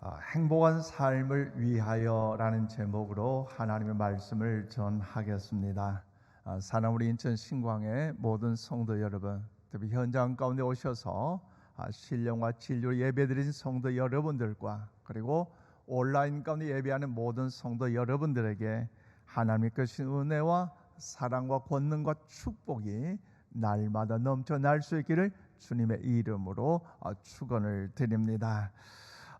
행복한 삶을 위하여라는 제목으로 하나님의 말씀을 전하겠습니다. 사랑 우리 인천 신광의 모든 성도 여러분, 특히 현장 가운데 오셔서 신령과 진리로 예배드린 성도 여러분들과 그리고 온라인 가운데 예배하는 모든 성도 여러분들에게 하나님의 크신 은혜와 사랑과 권능과 축복이 날마다 넘쳐날 수 있기를 주님의 이름으로 축원을 드립니다.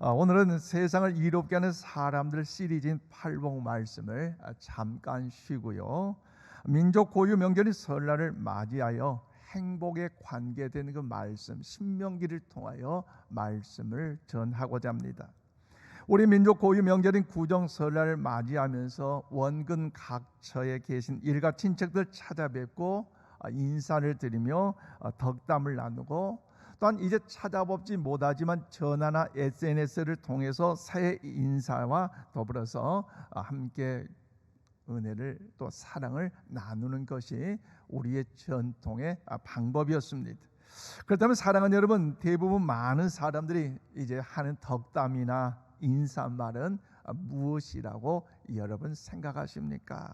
오늘은 세상을 이롭게 하는 사람들 시리즈인 팔복 말씀을 잠깐 쉬고요, 민족 고유 명절인 설날을 맞이하여 행복에 관계되는 그 말씀 신명기를 통하여 말씀을 전하고자 합니다. 우리 민족 고유 명절인 구정 설날을 맞이하면서 원근 각처에 계신 일가 친척들 찾아뵙고 인사를 드리며 덕담을 나누고, 또한 이제 찾아뵙지 못하지만 전화나 SNS를 통해서 새해 인사와 더불어서 함께 은혜를 또 사랑을 나누는 것이 우리의 전통의 방법이었습니다. 그렇다면 사랑하는 여러분, 대부분 많은 사람들이 이제 하는 덕담이나 인사말은 무엇이라고 여러분 생각하십니까?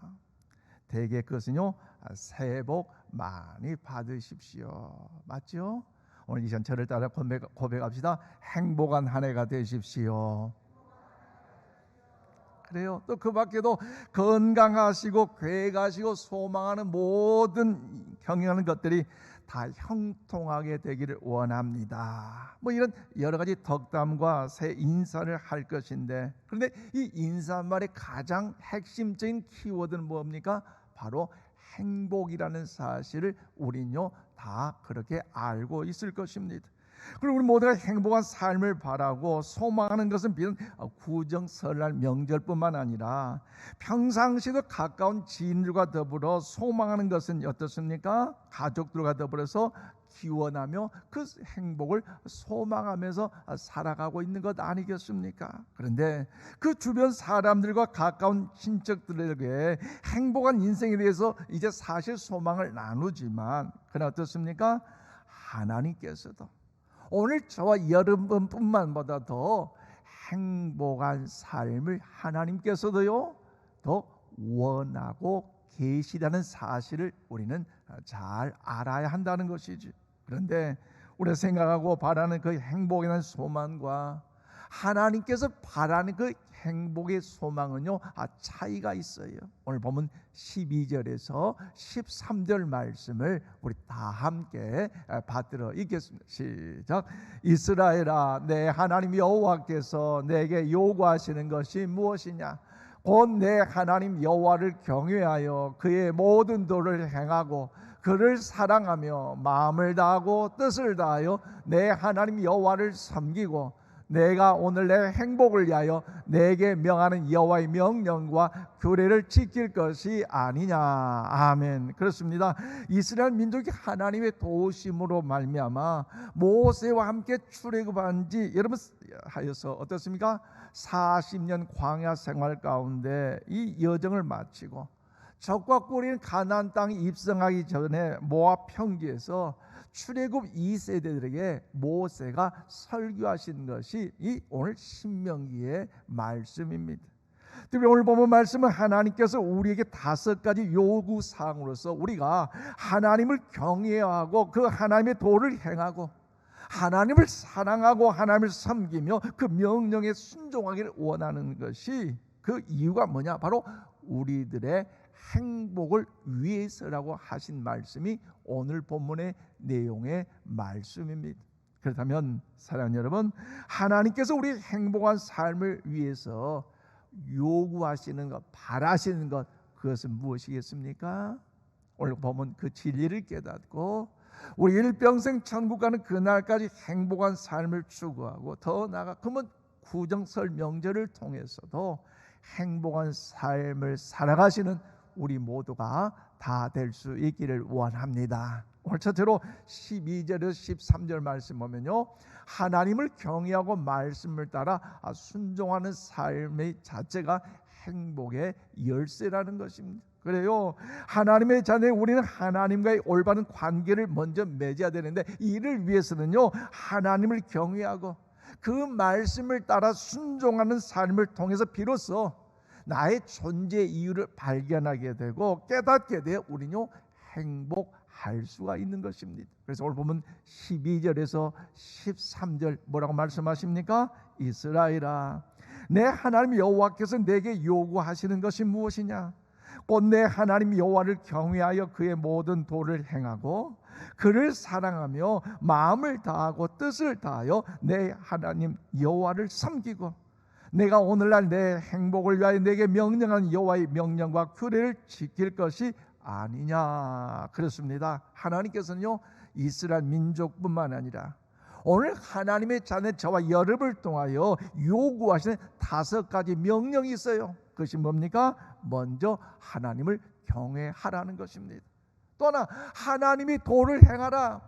대개 그것은요, 새해 복 많이 받으십시오. 맞죠? 오늘 이 시간 저를 따라 고백합시다. 행복한 한 해가 되십시오. 그래요. 또 그 밖에도 건강하시고 괴가시고 소망하는 모든 경영하는 것들이 다 형통하게 되기를 원합니다. 이런 여러 가지 덕담과 새 인사를 할 것인데, 그런데 이 인사말의 가장 핵심적인 키워드는 뭡니까? 바로 행복이라는 사실을 우리는요 다 그렇게 알고 있을 것입니다. 그리고 우리 모두가 행복한 삶을 바라고 소망하는 것은 비단 구정 설날 명절뿐만 아니라 평상시도 가까운 지인들과 더불어 소망하는 것은 어떻습니까? 가족들과 더불어서 기원하며 그 행복을 소망하면서 살아가고 있는 것 아니겠습니까? 그런데 그 주변 사람들과 가까운 친척들에게 행복한 인생에 대해서 이제 사실 소망을 나누지만, 그러나 어떻습니까? 하나님께서도 오늘 저와 여러분뿐만보다 더 행복한 삶을 하나님께서도요 더 원하고 계시다는 사실을 우리는 잘 알아야 한다는 것이지. 그런데 우리가 생각하고 바라는 그 행복에 대한 소망과 하나님께서 바라는 그 행복의 소망은요 차이가 있어요. 오늘 보면 12절에서 13절 말씀을 우리 다 함께 받들어 읽겠습니다. 시작. 이스라엘아, 내 하나님 여호와께서 내게 요구하시는 것이 무엇이냐? 곧 내 하나님 여호와를 경외하여 그의 모든 도를 행하고 그를 사랑하며 마음을 다하고 뜻을 다하여 내 하나님 여호와를 섬기고 내가 오늘 내 행복을 위하여 내게 명하는 여호와의 명령과 규례를 지킬 것이 아니냐. 아멘. 그렇습니다. 이스라엘 민족이 하나님의 도우심으로 말미암아 모세와 함께 출애굽한 지 여러분 하여서 어떻습니까? 40년 광야 생활 가운데 이 여정을 마치고 적과 꿀인 가나안 땅에 입성하기 전에 모압 평지에서 출애굽 2세대들에게 모세가 설교하신 것이 이 오늘 신명기의 말씀입니다. 특히 오늘 보면 말씀은 하나님께서 우리에게 5가지 요구사항으로서 우리가 하나님을 경외하고 그 하나님의 도를 행하고 하나님을 사랑하고 하나님을 섬기며 그 명령에 순종하기를 원하는 것이, 그 이유가 뭐냐? 바로 우리들의 행복을 위해서라고 하신 말씀이 오늘 본문의 내용의 말씀입니다. 그렇다면 사랑하는 여러분, 하나님께서 우리 행복한 삶을 위해서 요구하시는 것, 바라시는 것, 그것은 무엇이겠습니까? 오늘 보면 그 진리를 깨닫고 우리 일평생 천국 가는 그날까지 행복한 삶을 추구하고, 더 나아가 그러면 구정설 명절을 통해서도 행복한 삶을 살아가시는 우리 모두가 다 될 수 있기를 원합니다. 오늘 첫째로 12절에서 13절 말씀 보면요, 하나님을 경외하고 말씀을 따라 순종하는 삶의 자체가 행복의 열쇠라는 것입니다. 그래요, 하나님의 자녀 우리는 하나님과의 올바른 관계를 먼저 맺어야 되는데, 이를 위해서는요 하나님을 경외하고 그 말씀을 따라 순종하는 삶을 통해서 비로소 나의 존재 이유를 발견하게 되고 깨닫게 되어 우리는 행복할 수가 있는 것입니다. 그래서 오늘 보면 12절에서 13절 뭐라고 말씀하십니까? 이스라엘아, 내 하나님 여호와께서 내게 요구하시는 것이 무엇이냐? 곧 내 하나님 여호와를 경외하여 그의 모든 도를 행하고 그를 사랑하며 마음을 다하고 뜻을 다하여 내 하나님 여호와를 섬기고 내가 오늘날 내 행복을 위하여 내게 명령한 여호와의 명령과 규례를 지킬 것이 아니냐. 그렇습니다. 하나님께서는요, 이스라엘 민족뿐만 아니라 오늘 하나님의 자녀 저와 여러분을 통하여 요구하시는 5가지 명령이 있어요. 그것이 뭡니까? 먼저 하나님을 경외하라는 것입니다. 또 하나, 하나님이 도를 행하라.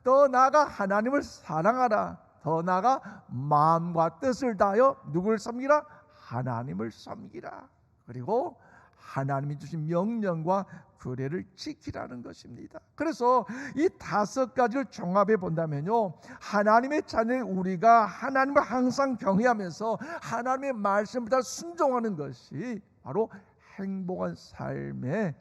더 나아가 하나님을 사랑하라. 더 나아가 마음과 뜻을 다하여 누구를 섬기라? 하나님을 섬기라. 그리고 하나님이 주신 명령과 규례를 지키라는 것입니다. 그래서 이 5가지를 종합해 본다면요, 하나님의 자녀인 우리가 하나님을 항상 경외하면서 하나님의 말씀을 따라 순종하는 것이 바로 행복한 삶의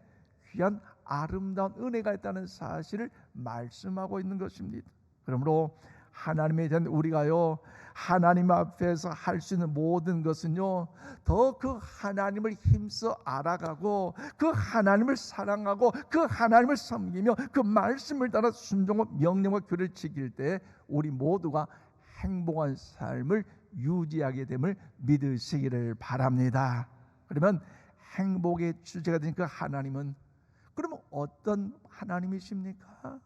귀한 아름다운 은혜가 있다는 사실을 말씀하고 있는 것입니다. 그러므로 하나님에 대한 우리가요, 하나님 앞에서 할 수 있는 모든 것은요, 더 그 하나님을 힘써 알아가고 그 하나님을 사랑하고 그 하나님을 섬기며 그 말씀을 따라 순종하고 명령과 규례를 지킬 때 우리 모두가 행복한 삶을 유지하게 됨을 믿으시기를 바랍니다. 그러면 행복의 주제가 된 그 하나님은 그러면 어떤 하나님이십니까?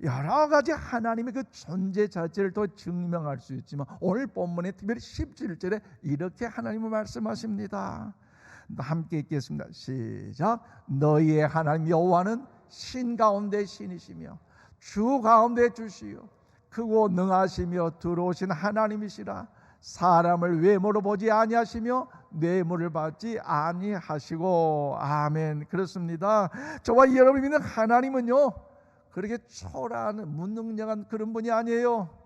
여러 가지 하나님의 그 존재 자체를 더 증명할 수 있지만 오늘 본문의 특별히 17절에 이렇게 하나님을 말씀하십니다. 함께 읽겠습니다. 시작. 너희의 하나님 여호와는 신 가운데 신이시며 주 가운데 주시요 크고 능하시며 들어오신 하나님이시라. 사람을 외모로 보지 아니하시며 뇌물을 받지 아니하시고. 아멘. 그렇습니다. 저와 여러분이 믿는 하나님은요, 그렇게 초라한 무능력한 그런 분이 아니에요.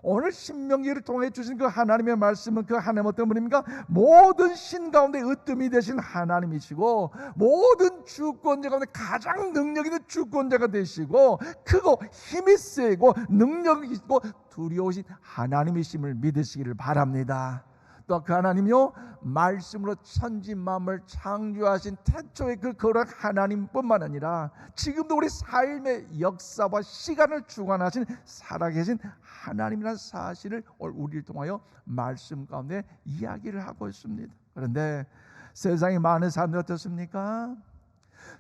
오늘 신명기를 통해 주신 그 하나님의 말씀은 그 하나님 어떤 분입니까? 모든 신 가운데 으뜸이 되신 하나님이시고 모든 주권자 가운데 가장 능력 있는 주권자가 되시고 크고 힘이 세고 능력이 있고 두려우신 하나님이심을 믿으시기를 바랍니다. 또 그 하나님이요, 말씀으로 천지 만물을 창조하신 태초의 그 거룩한 하나님뿐만 아니라 지금도 우리 삶의 역사와 시간을 주관하신 살아계신 하나님이라는 사실을 우리를 통하여 말씀 가운데 이야기를 하고 있습니다. 그런데 세상에 많은 사람들 어떻습니까?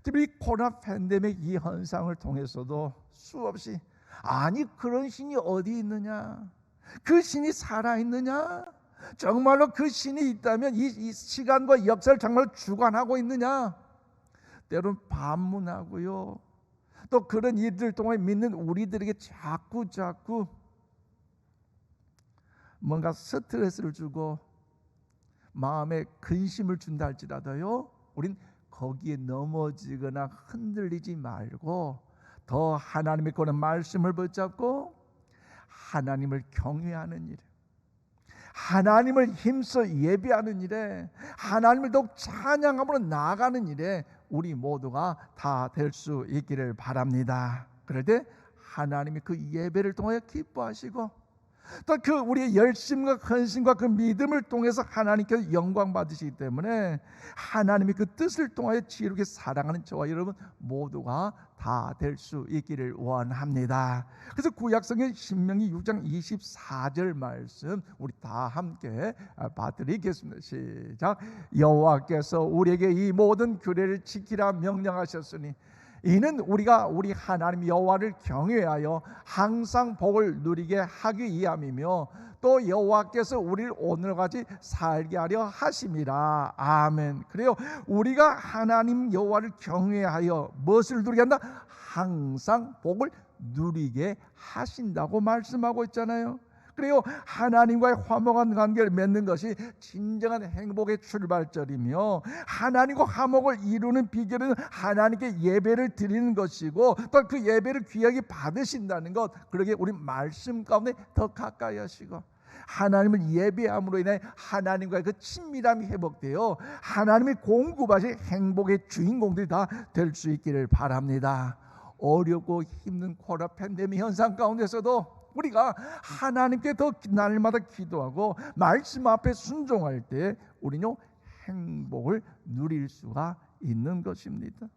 특히 코로나 팬데믹 이 현상을 통해서도 수없이 아니 그런 신이 어디 있느냐, 그 신이 살아있느냐, 정말로 그 신이 있다면 이 시간과 역사를 정말 주관하고 있느냐, 때로는 반문하고요. 또 그런 일들을 통해 믿는 우리들에게 자꾸 뭔가 스트레스를 주고 마음에 근심을 준다 할지라도요, 우린 거기에 넘어지거나 흔들리지 말고 더 하나님의 그런 말씀을 붙잡고 하나님을 경외하는 일, 하나님을 힘써 예배하는 일에, 하나님을 더욱 찬양함으로 나아가는 일에 우리 모두가 다 될 수 있기를 바랍니다. 그럴 때 하나님이 그 예배를 통하여 기뻐하시고 또 그 우리의 열심과 헌신과 그 믿음을 통해서 하나님께서 영광 받으시기 때문에 하나님이 그 뜻을 통하여 지혜롭게 사랑하는 저와 여러분 모두가 다 될 수 있기를 원합니다. 그래서 구약성경 신명기 6장 24절 말씀 우리 다 함께 받드리겠습니다. 시작. 여호와께서 우리에게 이 모든 규례를 지키라 명령하셨으니 이는 우리가 우리 하나님 여호와를 경외하여 항상 복을 누리게 하기 위함이며 또 여호와께서 우리를 오늘같이 살게 하려 하심이라. 아멘. 그래요, 우리가 하나님 여호와를 경외하여 무엇을 누리게 한다? 항상 복을 누리게 하신다고 말씀하고 있잖아요. 그래요, 하나님과의 화목한 관계를 맺는 것이 진정한 행복의 출발점이며 하나님과 화목을 이루는 비결은 하나님께 예배를 드리는 것이고 또 그 예배를 귀하게 받으신다는 것, 그러게 우리 말씀 가운데 더 가까이 하시고 하나님을 예배함으로 인해 하나님과의 그 친밀함이 회복되어 하나님이 공급하신 행복의 주인공들이 다 될 수 있기를 바랍니다. 어렵고 힘든 코로나 팬데믹 현상 가운데서도 우리가 하나님께 더 날마다 기도하고 말씀 앞에 순종할 때 우리는 행복을 누릴 수가 있는 것입니다.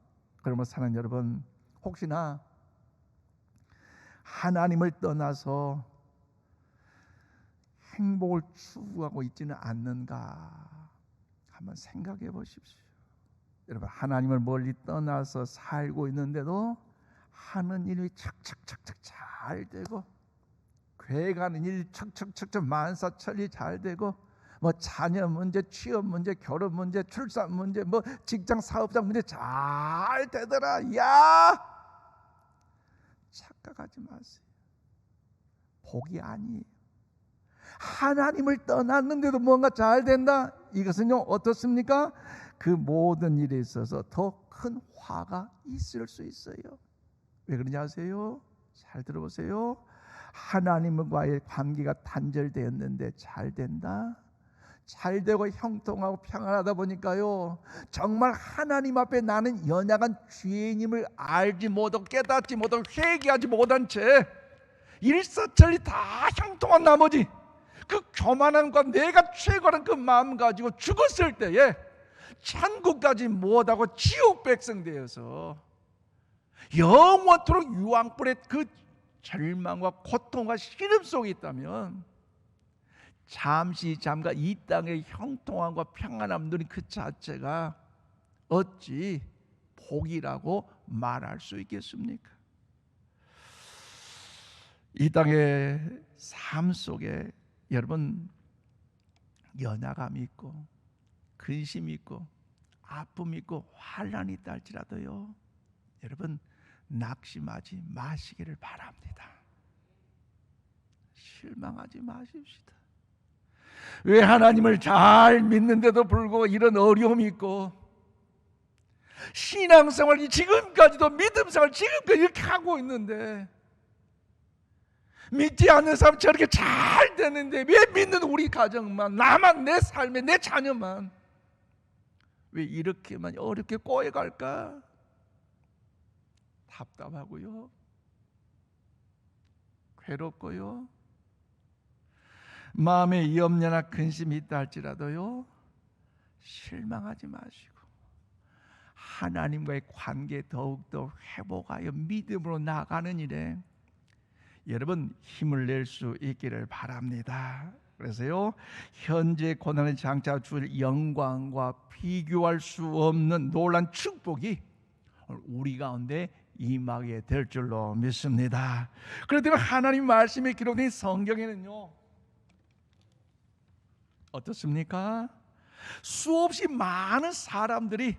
그러면 사랑하는 여러분, 혹시나 하나님을 떠나서 행복을 추구하고 있지는 않는가 한번 생각해 보십시오. 여러분, 하나님을 멀리 떠나서 살고 있는데도 하는 일이 척척척척 잘 되고, 괴가는 일 척척척척 만사천리 잘 되고, 뭐 자녀 문제, 취업 문제, 결혼 문제, 출산 문제, 뭐 직장 사업장 문제 잘 되더라. 야, 착각하지 마세요. 복이 아니에요. 하나님을 떠났는데도 뭔가 잘 된다? 이것은요, 어떻습니까? 그 모든 일에 있어서 더 큰 화가 있을 수 있어요. 왜 그러냐 아세요? 잘 들어보세요. 하나님과의 관계가 단절되었는데 잘 된다? 잘 되고 형통하고 평안하다 보니까요, 정말 하나님 앞에 나는 연약한 죄인임을 알지 못하고 깨닫지 못하고 회개하지 못한 채 일사천리 다 형통한 나머지 그 교만함과 내가 최고라는 그 마음 가지고 죽었을 때에 천국까지 못하고 지옥 백성 되어서 영원토록 유황불의 그 절망과 고통과 시름 속에 있다면 잠깐 이 땅의 형통함과 평안함 누린 그 자체가 어찌 복이라고 말할 수 있겠습니까? 이 땅의 삶 속에 여러분 연약함이 있고 근심이 있고 아픔이 있고 환난이 있다 할지라도요, 여러분 낙심하지 마시기를 바랍니다. 실망하지 마십시다. 왜 하나님을 잘 믿는데도 불구하고 이런 어려움이 있고, 신앙생활이 지금까지도 믿음생활 지금까지 이렇게 하고 있는데, 믿지 않는 사람 저렇게 잘 되는데 왜 믿는 우리 가정만, 나만, 내 삶에 내 자녀만 왜 이렇게만 어렵게 꼬여갈까? 답답하고요, 괴롭고요, 마음에 염려나 근심이 있다 할지라도요, 실망하지 마시고 하나님과의 관계 더욱더 회복하여 믿음으로 나아가는 일에 여러분 힘을 낼 수 있기를 바랍니다. 그래서요, 현재 고난의 장차 줄 영광과 비교할 수 없는 놀라운 축복이 우리 가운데 임하게 될 줄로 믿습니다. 그렇기 때문에 하나님 말씀이 기록된 성경에는요, 어떻습니까? 수없이 많은 사람들이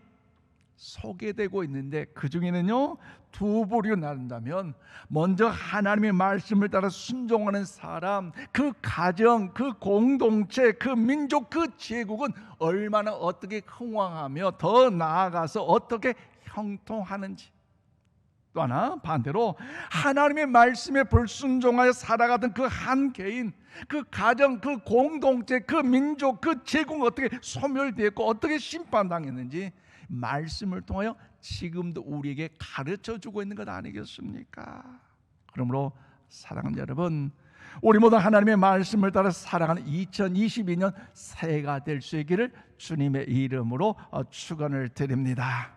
소개되고 있는데, 그 중에는요 두 부류로 나눈다면, 먼저 하나님의 말씀을 따라 순종하는 사람, 그 가정, 그 공동체, 그 민족, 그 제국은 얼마나 어떻게 흥왕하며 더 나아가서 어떻게 형통하는지, 또 하나 반대로 하나님의 말씀에 불순종하여 살아가던 그 한 개인, 그 가정, 그 공동체, 그 민족, 그 제국은 어떻게 소멸되었고 어떻게 심판당했는지 말씀을 통하여 지금도 우리에게 가르쳐주고 있는 것 아니겠습니까? 그러므로 사랑하는 여러분, 우리 모두 하나님의 말씀을 따라 살아가는 2022년 새해가 될 수 있기를 주님의 이름으로 축원을 드립니다.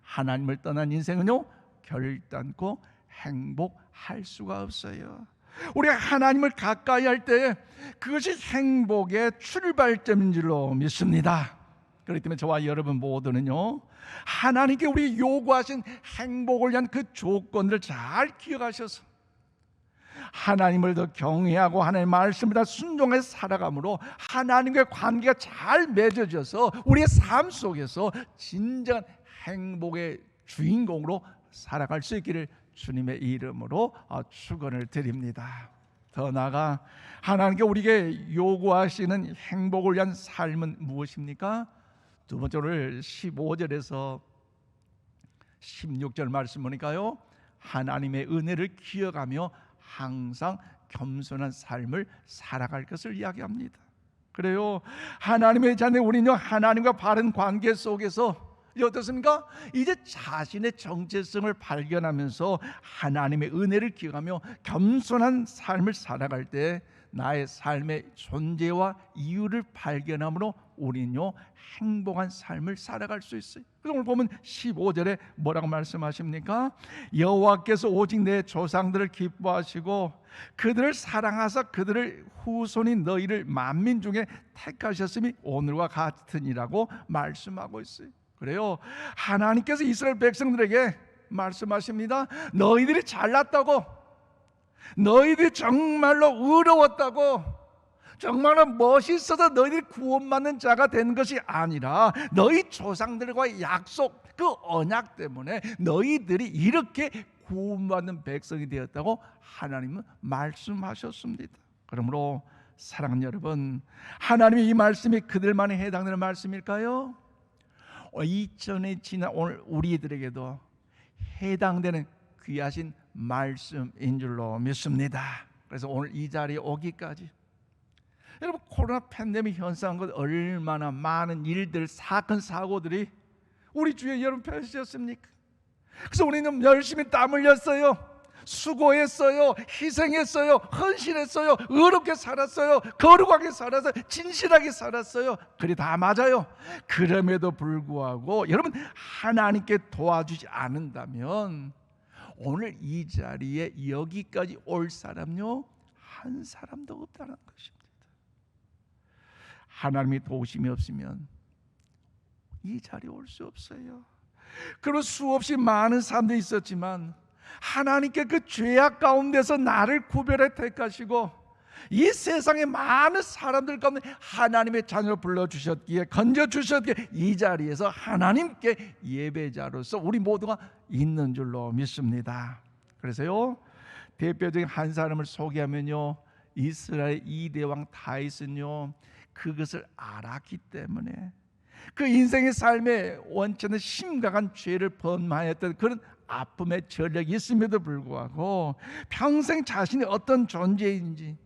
하나님을 떠난 인생은요 결단코 행복할 수가 없어요. 우리가 하나님을 가까이 할 때 그것이 행복의 출발점인 줄로 믿습니다. 그렇기 때문에 저와 여러분 모두는요, 하나님께 우리 요구하신 행복을 위한 그 조건들을 잘 기억하셔서 하나님을 더 경외하고 하나님의 말씀을 다 순종해서 살아감으로 하나님과의 관계가 잘 맺어져서 우리의 삶 속에서 진정한 행복의 주인공으로 살아갈 수 있기를 주님의 이름으로 축원을 드립니다. 더 나아가 하나님께 우리에게 요구하시는 행복을 위한 삶은 무엇입니까? 두 번째로 15절에서 16절 말씀 보니까요, 하나님의 은혜를 기억하며 항상 겸손한 삶을 살아갈 것을 이야기합니다. 그래요, 하나님의 자녀 우리는요, 하나님과 바른 관계 속에서 어떻습니까? 이제 자신의 정체성을 발견하면서 하나님의 은혜를 기억하며 겸손한 삶을 살아갈 때 나의 삶의 존재와 이유를 발견함으로 우리는요, 행복한 삶을 살아갈 수 있어요. 그래서 오늘 보면 15절에 뭐라고 말씀하십니까? 여호와께서 오직 내 조상들을 기뻐하시고 그들을 사랑하사 그들의 후손인 너희를 만민 중에 택하셨음이 오늘과 같으니라고 말씀하고 있어요. 그래요, 하나님께서 이스라엘 백성들에게 말씀하십니다. 너희들이 잘났다고, 너희들이 정말로 의로웠다고, 정말로 멋있어서 너희들이 구원받는 자가 된 것이 아니라 너희 조상들과의 약속, 그 언약 때문에 너희들이 이렇게 구원받는 백성이 되었다고 하나님은 말씀하셨습니다. 그러므로 사랑하는 여러분, 하나님의 이 말씀이 그들만에 해당되는 말씀일까요? 2000년이 지난 오늘 우리들에게도 해당되는 귀하신 말씀인 줄로 믿습니다. 그래서 오늘 이 자리에 오기까지, 여러분, 코로나 팬데믹 현상 것 얼마나 많은 일들, 사건, 사고들이 우리 주위에 여러분 펼쳐졌습니까? 그래서 우리는 열심히 땀 흘렸어요, 수고했어요, 희생했어요, 헌신했어요, 의롭게 살았어요, 거룩하게 살았어요, 진실하게 살았어요. 그게 다 맞아요. 그럼에도 불구하고 여러분, 하나님께 도와주지 않는다면 오늘 이 자리에 여기까지 올 사람요, 한 사람도 없다는 것입니다. 하나님의 도우심이 없으면 이 자리에 올 수 없어요. 그리고 수없이 많은 사람들이 있었지만 하나님께 그 죄악 가운데서 나를 구별해 택하시고 이 세상의 많은 사람들 가운데 하나님의 자녀를 불러주셨기에, 건져주셨기에 이 자리에서 하나님께 예배자로서 우리 모두가 있는 줄로 믿습니다. 그래서요, 대표적인 한 사람을 소개하면요, 이스라엘 2대 왕 다윗은요, 그것을 알았기 때문에 그 인생의 삶의 원천은 심각한 죄를 범하였던 그런 아픔의 전력이 있음에도 불구하고 평생 자신이 어떤 존재인지,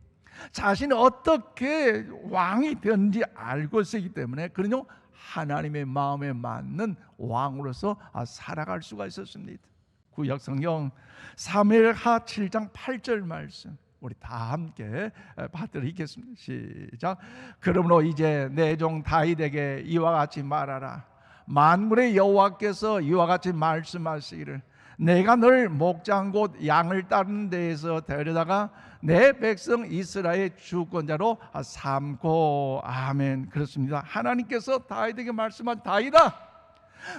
자신이 어떻게 왕이 되는지 알고 있었기 때문에 그는요, 하나님의 마음에 맞는 왕으로서 살아갈 수가 있었습니다. 구약 성경 사무엘하 7장 8절 말씀 우리 다 함께 받들어 읽겠습니다. 시작. 그러므로 이제 내 종 다윗에게 이와 같이 말하라. 만군의 여호와께서 이와 같이 말씀하시기를 내가 널 목장 곧 양을 따르는 데에서 데려다가 내 백성 이스라엘 주권자로 삼고. 아멘. 그렇습니다. 하나님께서 다윗에게 말씀한, 다윗아,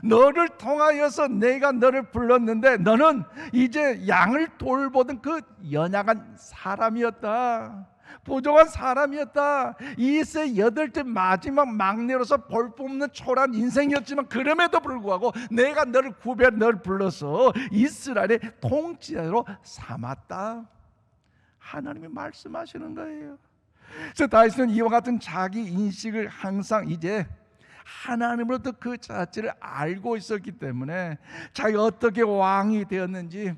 너를 통하여서 내가 너를 불렀는데 너는 이제 양을 돌보던 그 연약한 사람이었다, 부족한 사람이었다. 이세 8째 마지막 막내로서 볼품없는 초라한 인생이었지만 그럼에도 불구하고 내가 너를 구별해 너를 불러서 이스라엘의 통치자로 삼았다. 하나님이 말씀하시는 거예요. 그래서 다윗은 이와 같은 자기 인식을 항상 이제 하나님으로부터 그 자체를 알고 있었기 때문에 자기가 어떻게 왕이 되었는지,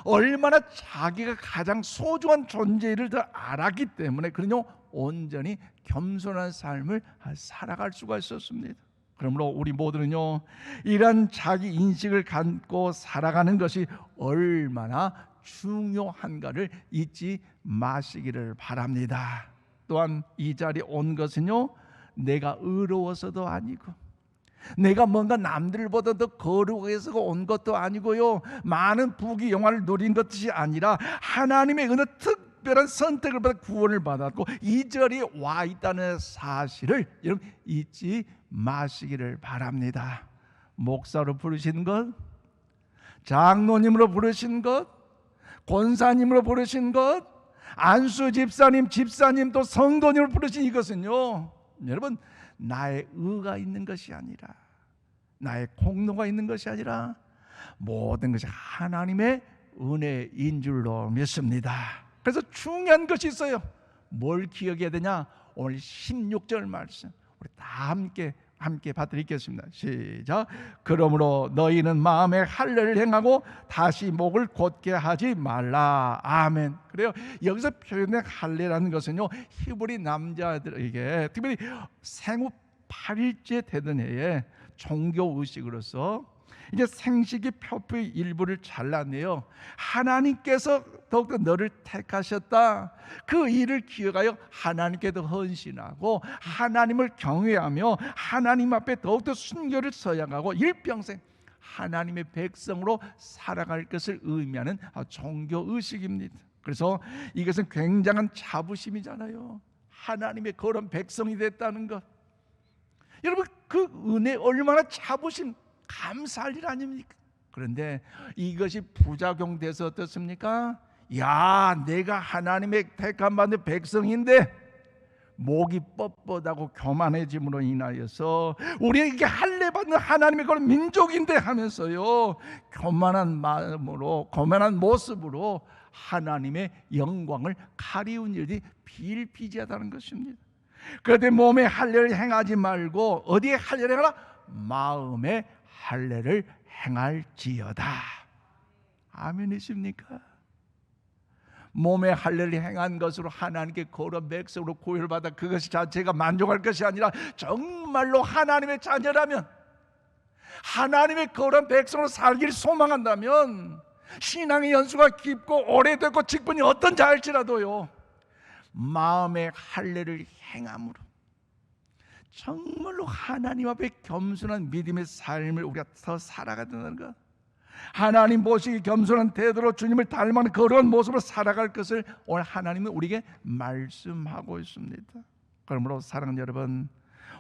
얼마나 자기가 가장 소중한 존재를 더 알았기 때문에 그는요, 온전히 겸손한 삶을 살아갈 수가 있었습니다. 그러므로 우리 모두는요, 이런 자기 인식을 갖고 살아가는 것이 얼마나 중요한가를 잊지 마시기를 바랍니다. 또한 이 자리에 온 것은요, 내가 의로워서도 아니고 내가 뭔가 남들보다 더 거룩해서 온 것도 아니고요, 많은 부귀 영화를 누린 것이 아니라 하나님의 어느 특별한 선택을 받아 구원을 받았고 이 자리에 와 있다는 사실을 여러분 잊지 마시기를 바랍니다. 목사로 부르신 것, 장로님으로 부르신 것, 권사님으로 부르신 것, 안수 집사님, 집사님, 또 성도님으로 부르신 이것은요, 여러분, 나의 의가 있는 것이 아니라, 나의 공로가 있는 것이 아니라 모든 것이 하나님의 은혜인 줄로 믿습니다. 그래서 중요한 것이 있어야 뭘 기억해야 되냐? 오늘 16절 말씀 우리 다 함께 함께 받드리겠습니다. 시작. 그러므로 너희는 마음에 할례를 행하고 다시 목을 곧게 하지 말라. 아멘. 그래요. 여기서 표현된 할례라는 것은요, 히브리 남자들에게 특별히 생후 8일째 되던 해에 종교 의식으로서 이제 생식기 표피의 일부를 잘라내요. 하나님께서 더욱더 너를 택하셨다. 그 일을 기억하여 하나님께도 헌신하고 하나님을 경외하며 하나님 앞에 더욱더 순결을 서양하고 일평생 하나님의 백성으로 살아갈 것을 의미하는 종교 의식입니다. 그래서 이것은 굉장한 자부심이잖아요. 하나님의 거룩한 백성이 됐다는 것. 여러분, 그 은혜 얼마나 자부심, 감사할 일 아닙니까? 그런데 이것이 부작용돼서 어떻습니까? 야, 내가 하나님의 택함받은 백성인데 목이 뻣뻣하고 교만해짐으로 인하여서 우리에게 할례 받는 하나님의 그런 민족인데 하면서요, 교만한 마음으로, 교만한 모습으로 하나님의 영광을 가리운 일이 비일비재하다는 것입니다. 그런데 몸에 할례를 행하지 말고 어디에 할례를 행하라? 마음에 할례를 행할지어다. 아멘이십니까? 몸에 할례를 행한 것으로 하나님께 거룩한 백성으로 구원을 받아 그것이 자체가 만족할 것이 아니라 정말로 하나님의 자녀라면, 하나님의 거룩한 백성으로 살기를 소망한다면 신앙의 연수가 깊고 오래됐고 직분이 어떤지 알지라도요, 마음의 할례를 행함으로 정말로 하나님 앞에 겸손한 믿음의 삶을 우리가 더 살아가는 것, 하나님 보시기 겸손한 태도로 주님을 닮아가는 그런 모습으로 살아갈 것을 오늘 하나님은 우리에게 말씀하고 있습니다. 그러므로 사랑하는 여러분,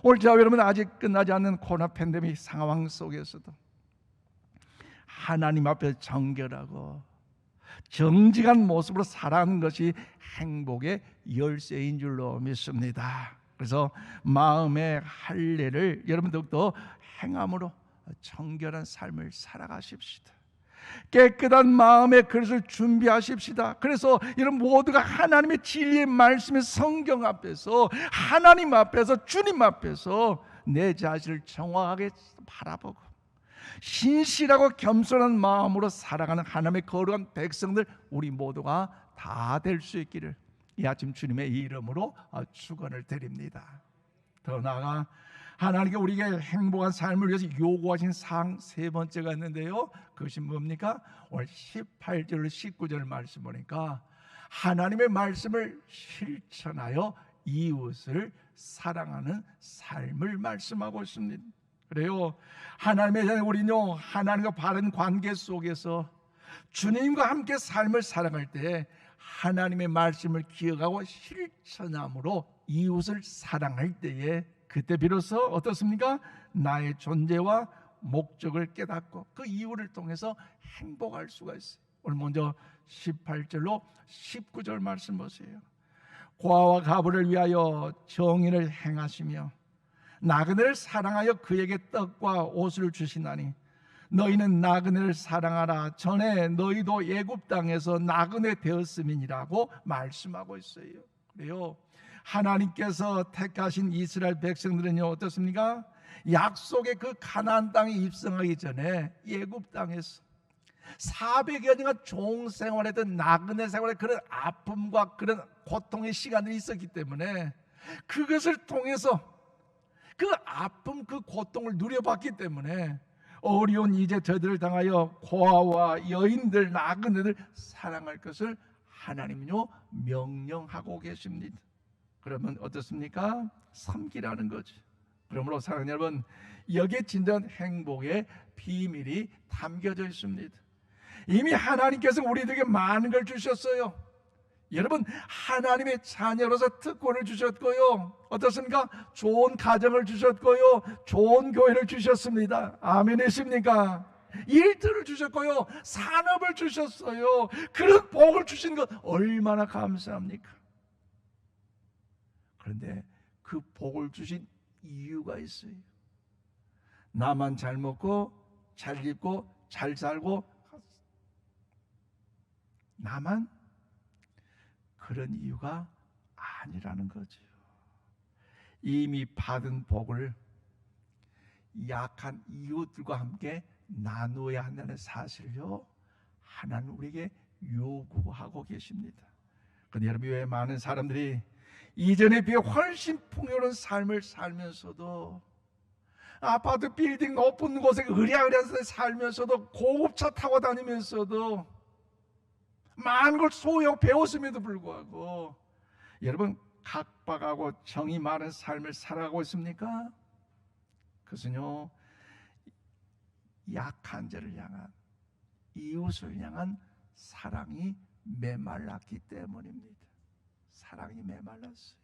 오늘 저와 여러분 아직 끝나지 않는 코로나 팬데믹 상황 속에서도 하나님 앞에 정결하고 정직한 모습으로 살아가는 것이 행복의 열쇠인 줄로 믿습니다. 그래서 마음의 할례를 여러분 더욱더 행함으로 정결한 삶을 살아가십시다. 깨끗한 마음의 그릇을 준비하십시다. 그래서 여러분 모두가 하나님의 진리의 말씀의 성경 앞에서, 하나님 앞에서, 주님 앞에서 내 자신을 정확하게 바라보고 신실하고 겸손한 마음으로 살아가는 하나님의 거룩한 백성들 우리 모두가 다 될 수 있기를 이 아침 주님의 이름으로 축원을 드립니다. 더 나아가 하나님께 우리에게 행복한 삶을 위해서 요구하신 사항 세 번째가 있는데요, 그것이 뭡니까? 오늘 18절 19절 말씀 보니까 하나님의 말씀을 실천하여 이웃을 사랑하는 삶을 말씀하고 있습니다. 그래요, 하나님의 자녀 우리는요, 하나님과 바른 관계 속에서 주님과 함께 삶을 살아갈 때 하나님의 말씀을 기억하고 실천함으로 이웃을 사랑할 때에 그때 비로소 어떻습니까? 나의 존재와 목적을 깨닫고 그 이유를 통해서 행복할 수가 있어요. 오늘 먼저 18절로 19절 말씀 보세요. 고아와 가부를 위하여 정의를 행하시며 나그네를 사랑하여 그에게 떡과 옷을 주시나니 너희는 나그네를 사랑하라. 전에 너희도 애굽 땅에서 나그네 되었음이니라고 말씀하고 있어요. 그래요, 하나님께서 택하신 이스라엘 백성들은요 어떻습니까? 약속의 그 가나안 땅에 입성하기 전에 애굽 땅에서 400여 년간 종생활했던 나그네 생활의 그런 아픔과 그런 고통의 시간들이 있었기 때문에 그것을 통해서 그 아픔, 그 고통을 누려봤기 때문에 어려운 이제 저들을 당하여 고아와 여인들, 나그네들 사랑할 것을 하나님은요 명령하고 계십니다. 그러면 어떻습니까? 섬기라는 거죠. 그러므로 사랑하는 여러분, 여기에 진정한 행복의 비밀이 담겨져 있습니다. 이미 하나님께서 우리들에게 많은 걸 주셨어요. 여러분, 하나님의 자녀로서 특권을 주셨고요, 어떻습니까? 좋은 가정을 주셨고요, 좋은 교회를 주셨습니다. 아멘이십니까? 일터를 주셨고요, 산업을 주셨어요. 그런 복을 주신 것 얼마나 감사합니까? 그런데 그 복을 주신 이유가 있어요. 나만 잘 먹고 잘 입고 잘 살고 나만, 그런 이유가 아니라는 거죠. 이미 받은 복을 약한 이웃들과 함께 나누어야 한다는 사실을요, 하나님 우리에게 요구하고 계십니다. 그런데 여러분, 왜 많은 사람들이 이전에 비해 훨씬 풍요로운 삶을 살면서도, 아파트 빌딩 높은 곳에 으랴으랴 살면서도, 고급차 타고 다니면서도, 많은 걸 소유하고 배웠음에도 불구하고 여러분, 각박하고 정이 많은 삶을 살아가고 있습니까? 그것은요, 약한 자를 향한, 이웃을 향한 사랑이 메말랐기 때문입니다. 사랑이 메말랐어요.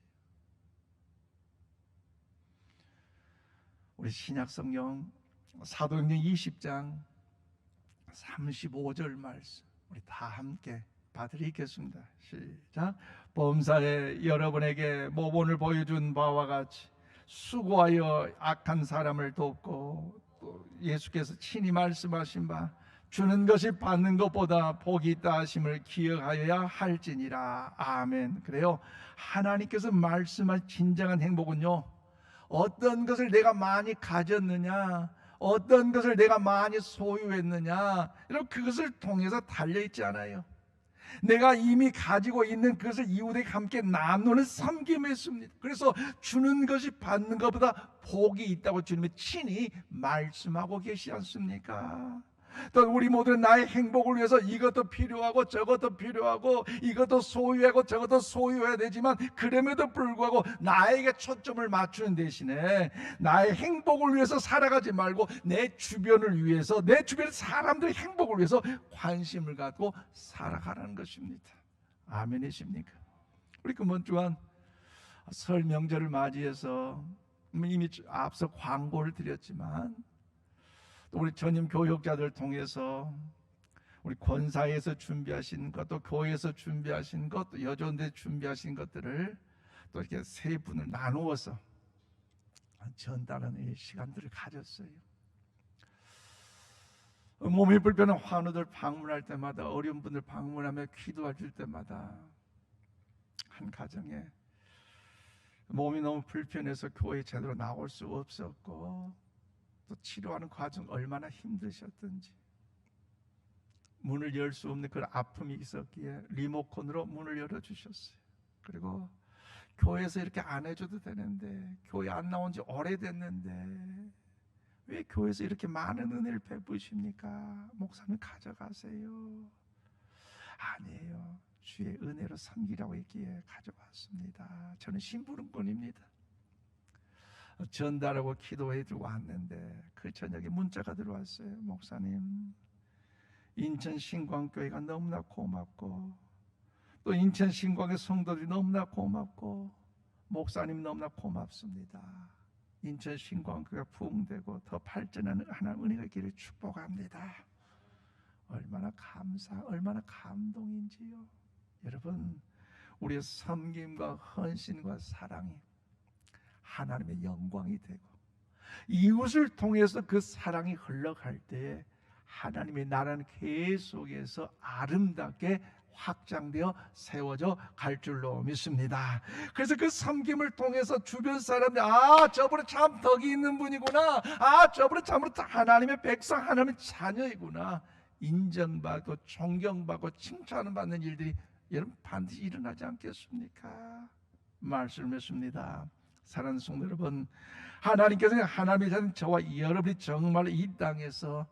우리 신약성경 사도행전 20장 35절 말씀, 우리 다 함께 받으리겠습니다. 시작. 범사에 여러분에게 모본을 보여준 바와 같이 수고하여 악한 사람을 돕고, 또 예수께서 친히 말씀하신 바 주는 것이 받는 것보다 복이 있다 하심을 기억하여야 할지니라. 아멘. 그래요, 하나님께서 말씀한 진정한 행복은요, 어떤 것을 내가 많이 가졌느냐, 어떤 것을 내가 많이 소유했느냐, 여러분, 그것을 통해서 달려있지 않아요. 내가 이미 가지고 있는 그것을 이웃에게 함께 나누는 섬김이었습니다. 그래서 주는 것이 받는 것보다 복이 있다고 주님이 친히 말씀하고 계시지 않습니까? 또 우리 모두는 나의 행복을 위해서 이것도 필요하고 저것도 필요하고, 이것도 소유하고 저것도 소유해야 되지만, 그럼에도 불구하고 나에게 초점을 맞추는 대신에 나의 행복을 위해서 살아가지 말고 내 주변을 위해서, 내 주변의 사람들의 행복을 위해서 관심을 갖고 살아가라는 것입니다. 아멘이십니까? 우리 이번 주간 설 명절을 맞이해서 이미 앞서 광고를 드렸지만, 또 우리 전임 교육자들 통해서 우리 권사에서 준비하신 것, 또 교회에서 준비하신 것, 또 여전대 준비하신 것들을 또 이렇게 세 분을 나누어서 전달하는 이 시간들을 가졌어요. 몸이 불편한 환우들 방문할 때마다, 어려운 분들 방문하며 기도해 줄 때마다, 한 가정에 몸이 너무 불편해서 교회에 제대로 나올 수 없었고, 또 치료하는 과정 얼마나 힘드셨던지, 문을 열 수 없는 그런 아픔이 있었기에 리모컨으로 문을 열어주셨어요. 그리고 교회에서 이렇게 안 해줘도 되는데, 교회 안 나온 지 오래됐는데 왜 교회에서 이렇게 많은 은혜를 베푸십니까? 목사님 가져가세요. 아니에요, 주의 은혜로 섬기라고 했기에 가져왔습니다. 저는 심부름꾼입니다. 전달하고 기도해 주고 왔는데 그 저녁에 문자가 들어왔어요. 목사님, 인천 신광교회가 너무나 고맙고, 또 인천 신광의 성도들이 너무나 고맙고, 목사님 너무나 고맙습니다. 인천 신광교회가 부흥되고 더 발전하는 하나님 은혜가 있기를 축복합니다. 얼마나 얼마나 감동인지요. 여러분, 우리의 섬김과 헌신과 사랑이 하나님의 영광이 되고, 이웃을 통해서 그 사랑이 흘러갈 때에 하나님의 나라는 계속해서 아름답게 확장되어 세워져 갈 줄로 믿습니다. 그래서 그 섬김을 통해서 주변 사람들이, 저분은 참 덕이 있는 분이구나, 저분은 참으로 하나님의 백성, 하나님의 자녀이구나, 인정받고 존경받고 칭찬받는 일들이 여러분 반드시 일어나지 않겠습니까? 말씀했습니다. 사랑하는 성도 여러분, 하나님께서는, 하나님의 자녀 저와 여러분이 정말 이 땅에서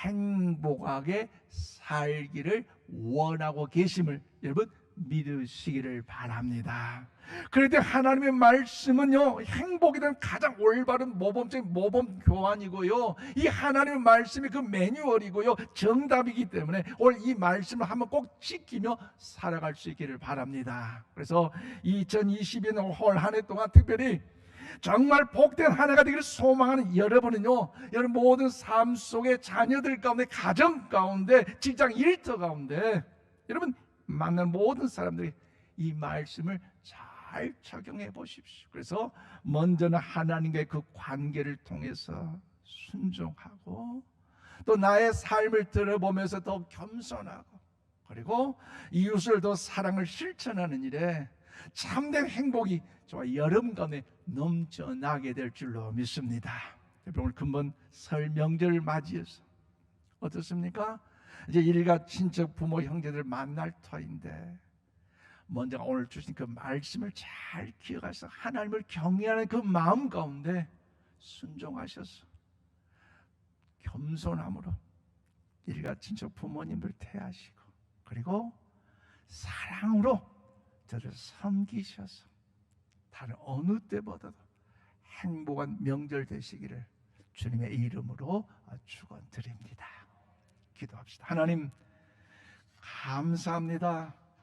행복하게 살기를 원하고 계심을 여러분 믿으시기를 바랍니다. 그런데 하나님의 말씀은요, 행복에 대한 가장 올바른 모범적인 모범 교환이고요, 이 하나님의 말씀이 그 매뉴얼이고요, 정답이기 때문에 오늘 이 말씀을 한번 꼭 지키며 살아갈 수 있기를 바랍니다. 그래서 2022년 올 한 해 동안 특별히 정말 복된 한 해가 되기를 소망하는 여러분은요, 여러분 모든 삶 속에 자녀들 가운데, 가정 가운데, 직장 일터 가운데 여러분 만난 모든 사람들이 이 말씀을 잘 적용해 보십시오. 그래서 먼저는 하나님과의 그 관계를 통해서 순종하고, 또 나의 삶을 들어보면서 더 겸손하고, 그리고 이웃을 더 사랑을 실천하는 일에 참된 행복이 저와 여러분 가운데 넘쳐나게 될 줄로 믿습니다. 오늘 금번 설 명절을 맞이해서 어떻습니까? 이제 일가 친척 부모 형제들 만날 터인데 먼저 오늘 주신 그 말씀을 잘 기억해서 하나님을 경외하는 그 마음 가운데 순종하셔서 겸손함으로 일가 친척 부모님들 대하시고 그리고 사랑으로 저를 섬기셔서 다른 어느 때보다도 행복한 명절 되시기를 주님의 이름으로 축원드립니다. 기도합시다. 하나님 감사합니다.